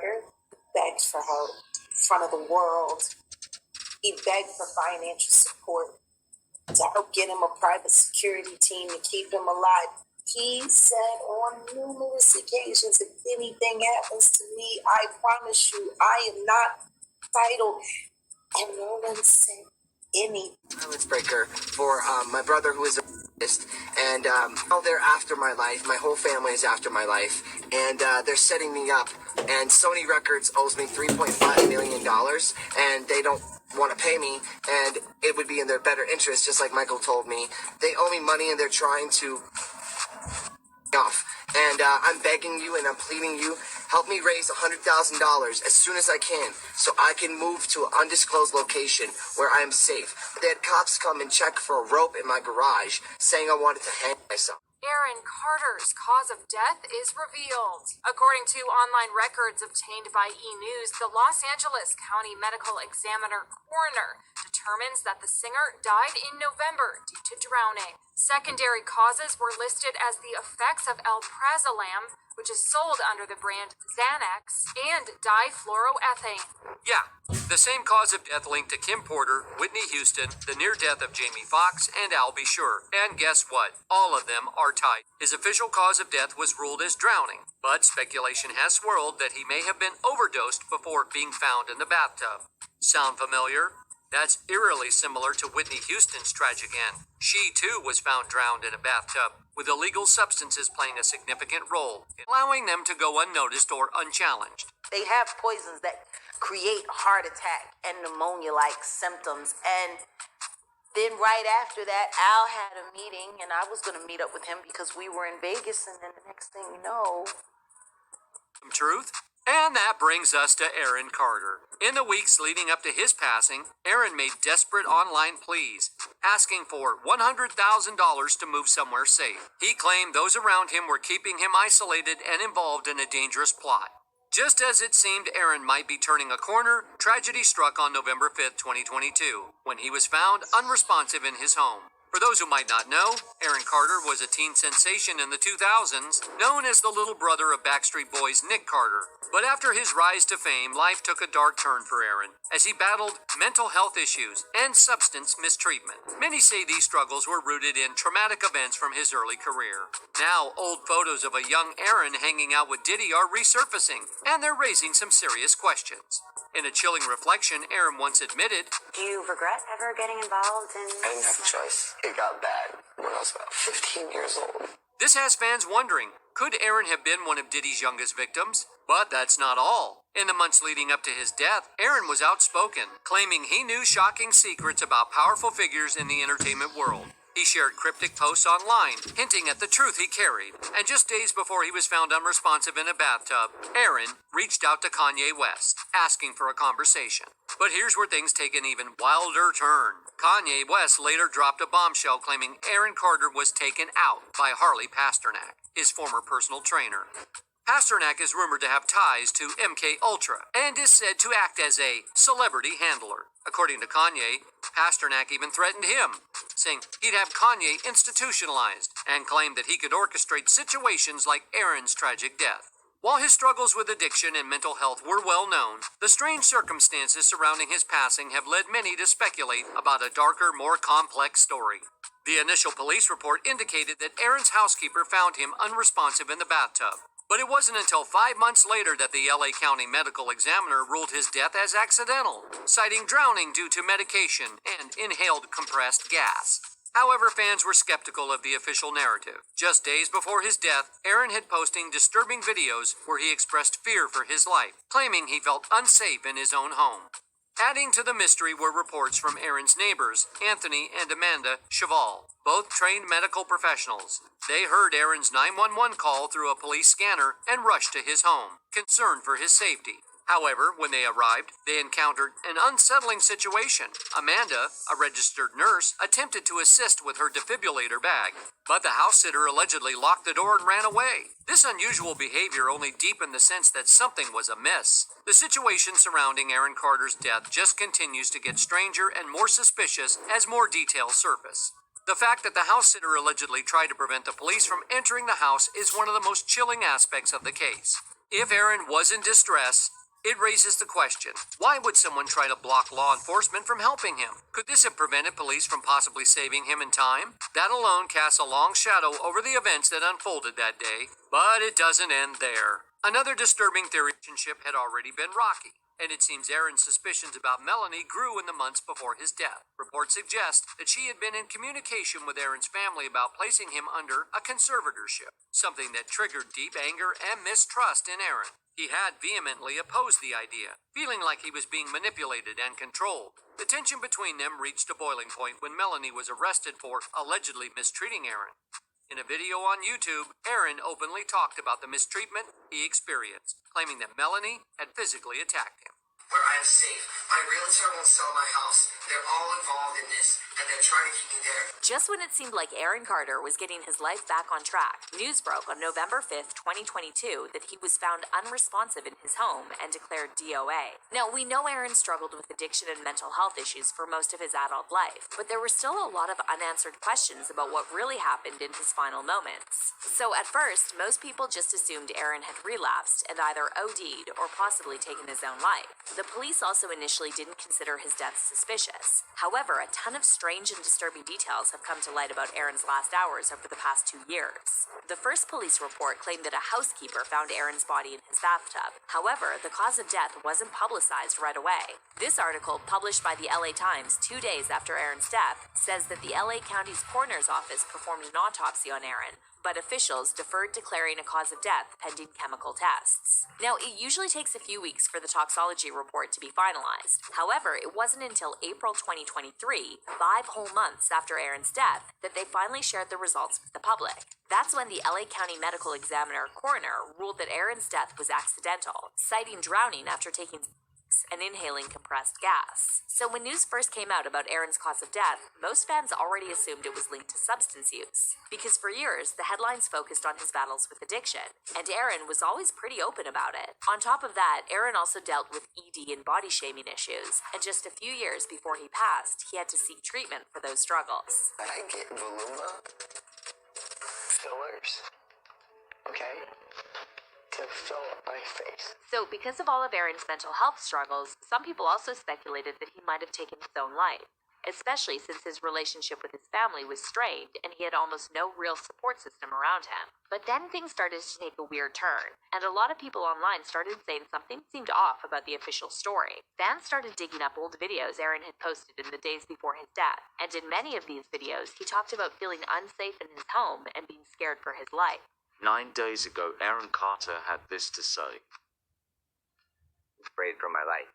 Carter begged for help in front of the world. He begged for financial support to help get him a private security team to keep him alive. He said on numerous occasions, if anything happens to me, I promise you, I am not vital. And no one said anything. Silence breaker for my brother, who is a and they're after my life. My whole family is after my life, and they're setting me up. And Sony Records owes me $3.5 million, and they don't want to pay me, and it would be in their better interest, just like Michael told me. They owe me money, and they're trying to off. And I'm begging you and I'm pleading you, help me raise $100,000 as soon as I can so I can move to an undisclosed location where I am safe. They had cops come and check for a rope in my garage saying I wanted to hang myself. Aaron Carter's cause of death is revealed. According to online records obtained by E! News, the Los Angeles County Medical Examiner coroner determines that the singer died in November due to drowning. Secondary causes were listed as the effects of alprazolam, which is sold under the brand Xanax, and difluoroethane. Yeah, the same cause of death linked to Kim Porter, Whitney Houston, the near death of Jamie Foxx, and Al B. Sure. And guess what? All of them are tied. His official cause of death was ruled as drowning, but speculation has swirled that he may have been overdosed before being found in the bathtub. Sound familiar? That's eerily similar to Whitney Houston's tragic end. She, too, was found drowned in a bathtub, with illegal substances playing a significant role, allowing them to go unnoticed or unchallenged. They have poisons that create heart attack and pneumonia-like symptoms. And then right after that, Al had a meeting, and I was going to meet up with him because we were in Vegas, and then the next thing you know... Some truth? And that brings us to Aaron Carter. In the weeks leading up to his passing, Aaron made desperate online pleas, asking for $100,000 to move somewhere safe. He claimed those around him were keeping him isolated and involved in a dangerous plot. Just as it seemed Aaron might be turning a corner, tragedy struck on November 5th, 2022, when he was found unresponsive in his home. For those who might not know, Aaron Carter was a teen sensation in the 2000s, known as the little brother of Backstreet Boys' Nick Carter. But after his rise to fame, life took a dark turn for Aaron, as he battled mental health issues and substance mistreatment. Many say these struggles were rooted in traumatic events from his early career. Now, old photos of a young Aaron hanging out with Diddy are resurfacing, and they're raising some serious questions. In a chilling reflection, Aaron once admitted, "Do you regret ever getting involved in..." I didn't have a choice. It got bad when I was about 15 years old. This has fans wondering, could Aaron have been one of Diddy's youngest victims? But that's not all. In the months leading up to his death, Aaron was outspoken, claiming he knew shocking secrets about powerful figures in the entertainment world. He shared cryptic posts online, hinting at the truth he carried. And just days before he was found unresponsive in a bathtub, Aaron reached out to Kanye West, asking for a conversation. But here's where things take an even wilder turn. Kanye West later dropped a bombshell claiming Aaron Carter was taken out by Harley Pasternak, his former personal trainer. Pasternak is rumored to have ties to MK Ultra and is said to act as a celebrity handler. According to Kanye, Pasternak even threatened him, saying he'd have Kanye institutionalized and claimed that he could orchestrate situations like Aaron's tragic death. While his struggles with addiction and mental health were well known, the strange circumstances surrounding his passing have led many to speculate about a darker, more complex story. The initial police report indicated that Aaron's housekeeper found him unresponsive in the bathtub. But it wasn't until 5 months later that the LA County Medical Examiner ruled his death as accidental, citing drowning due to medication and inhaled compressed gas. However, fans were skeptical of the official narrative. Just days before his death, Aaron had posting disturbing videos where he expressed fear for his life, claiming he felt unsafe in his own home. Adding to the mystery were reports from Aaron's neighbors, Anthony and Amanda Cheval, both trained medical professionals. They heard Aaron's 911 call through a police scanner and rushed to his home, concerned for his safety. However, when they arrived, they encountered an unsettling situation. Amanda, a registered nurse, attempted to assist with her defibrillator bag, but the house sitter allegedly locked the door and ran away. This unusual behavior only deepened the sense that something was amiss. The situation surrounding Aaron Carter's death just continues to get stranger and more suspicious as more details surface. The fact that the house sitter allegedly tried to prevent the police from entering the house is one of the most chilling aspects of the case. If Aaron was in distress, It raises the question, why would someone try to block law enforcement from helping him? Could this have prevented police from possibly saving him in time? That alone casts a long shadow over the events that unfolded that day, but it doesn't end there. Another disturbing theory relationship had already been rocky, and it seems Aaron's suspicions about Melanie grew in the months before his death. Reports suggest that she had been in communication with Aaron's family about placing him under a conservatorship, something that triggered deep anger and mistrust in Aaron. He had vehemently opposed the idea, feeling like he was being manipulated and controlled. The tension between them reached a boiling point when Melanie was arrested for allegedly mistreating Aaron. In a video on YouTube, Aaron openly talked about the mistreatment he experienced, claiming that Melanie had physically attacked him. Where I'm safe. My realtor won't sell my house. They're all involved in this, and they're trying to keep me there. Just when it seemed like Aaron Carter was getting his life back on track, news broke on November 5th, 2022 that he was found unresponsive in his home and declared DOA. Now, we know Aaron struggled with addiction and mental health issues for most of his adult life, but there were still a lot of unanswered questions about what really happened in his final moments. So at first, most people just assumed Aaron had relapsed and either OD'd or possibly taken his own life. The police also initially didn't consider his death suspicious. However, a ton of strange and disturbing details have come to light about Aaron's last hours over the past 2 years. The first police report claimed that a housekeeper found Aaron's body in his bathtub. However, the cause of death wasn't publicized right away. This article, published by the LA Times 2 days after Aaron's death, says that the LA County's coroner's office performed an autopsy on Aaron, but officials deferred declaring a cause of death pending chemical tests. Now, it usually takes a few weeks for the toxology report to be finalized. However, it wasn't until April 2023, 5 whole months after Aaron's death, that they finally shared the results with the public. That's when the LA County Medical Examiner coroner ruled that Aaron's death was accidental, citing drowning after taking and inhaling compressed gas. So when news first came out about Aaron's cause of death, most fans already assumed it was linked to substance use. Because for years, the headlines focused on his battles with addiction, and Aaron was always pretty open about it. On top of that, Aaron also dealt with ED and body shaming issues, and just a few years before he passed, he had to seek treatment for those struggles. I get Voluma fillers. Okay? To fill up my face. So, because of all of Aaron's mental health struggles, some people also speculated that he might have taken his own life, especially since his relationship with his family was strained and he had almost no real support system around him. But then things started to take a weird turn, and a lot of people online started saying something seemed off about the official story. Fans started digging up old videos Aaron had posted in the days before his death, and in many of these videos, he talked about feeling unsafe in his home and being scared for his life. 9 days ago, Aaron Carter had this to say. Afraid for my life.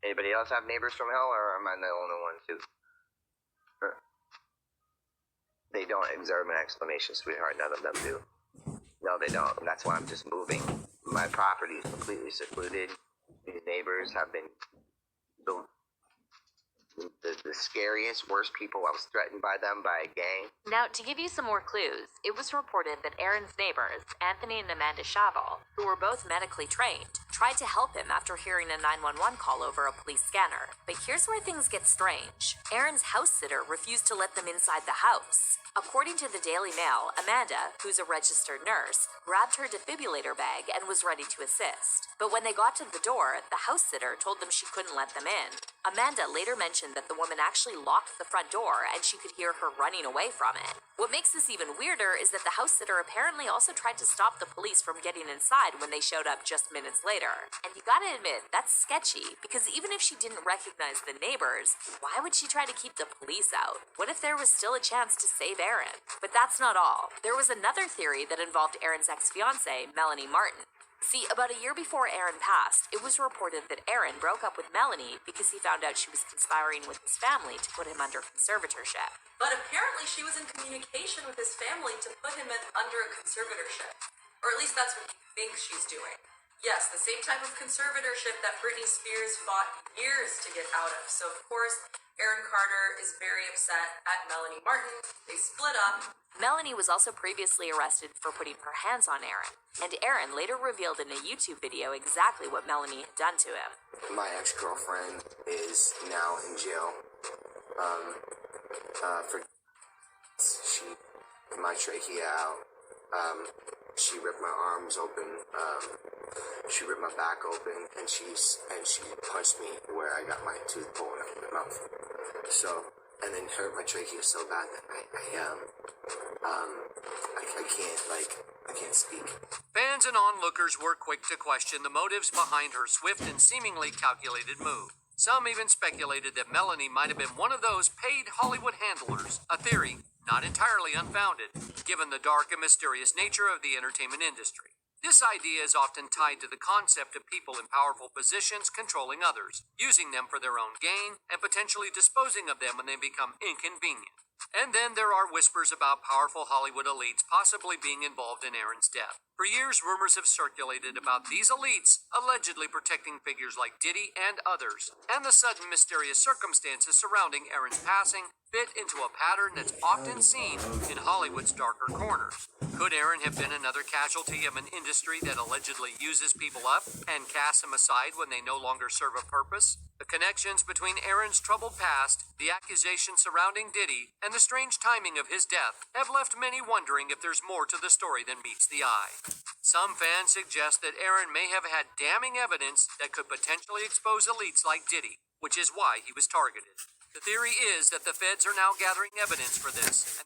Anybody else have neighbors from hell, or am I the only one too? They don't deserve an explanation, sweetheart. None of them do. No, they don't. That's why I'm just moving. My property is completely secluded. These neighbors have been the scariest, worst people. I was threatened by them, by a gang. Now, to give you some more clues, it was reported that Aaron's neighbors, Anthony and Amanda Shavel, who were both medically trained, tried to help him after hearing a 911 call over a police scanner. But here's where things get strange. Aaron's house sitter refused to let them inside the house. According to the Daily Mail, Amanda, who's a registered nurse, grabbed her defibrillator bag and was ready to assist. But when they got to the door, the house sitter told them she couldn't let them in. Amanda later mentioned that the woman actually locked the front door and she could hear her running away from it. What makes this even weirder is that the house sitter apparently also tried to stop the police from getting inside when they showed up just minutes later. And you gotta admit, that's sketchy, because even if she didn't recognize the neighbors, why would she try to keep the police out? What if there was still a chance to save Aaron? But that's not all. There was another theory that involved Aaron's ex-fiancée, Melanie Martin. See, about a year before Aaron passed, it was reported that Aaron broke up with Melanie because he found out she was conspiring with his family to put him under conservatorship. But apparently she was in communication with his family to put him under a conservatorship. Or at least that's what he thinks she's doing. Yes, the same type of conservatorship that Britney Spears fought years to get out of. So, of course, Aaron Carter is very upset at Melanie Martin. They split up. Melanie was also previously arrested for putting her hands on Aaron, and Aaron later revealed in a YouTube video exactly what Melanie had done to him. My ex-girlfriend is now in jail. For she took my trachea out. She ripped my arms open. She ripped my back open, and she punched me where I got my tooth pulled out of my mouth. So, and then hurt my trachea so bad that I can't speak. Fans and onlookers were quick to question the motives behind her swift and seemingly calculated move. Some even speculated that Melanie might have been one of those paid Hollywood handlers, a theory not entirely unfounded, given the dark and mysterious nature of the entertainment industry. This idea is often tied to the concept of people in powerful positions controlling others, using them for their own gain, and potentially disposing of them when they become inconvenient. And then there are whispers about powerful Hollywood elites possibly being involved in Aaron's death. For years, rumors have circulated about these elites allegedly protecting figures like Diddy and others, and the sudden mysterious circumstances surrounding Aaron's passing fit into a pattern that's often seen in Hollywood's darker corners. Could Aaron have been another casualty of an industry that allegedly uses people up and casts them aside when they no longer serve a purpose? The connections between Aaron's troubled past, the accusations surrounding Diddy, and the strange timing of his death have left many wondering if there's more to the story than meets the eye. Some fans suggest that Aaron may have had damning evidence that could potentially expose elites like Diddy, which is why he was targeted. The theory is that the feds are now gathering evidence for this, and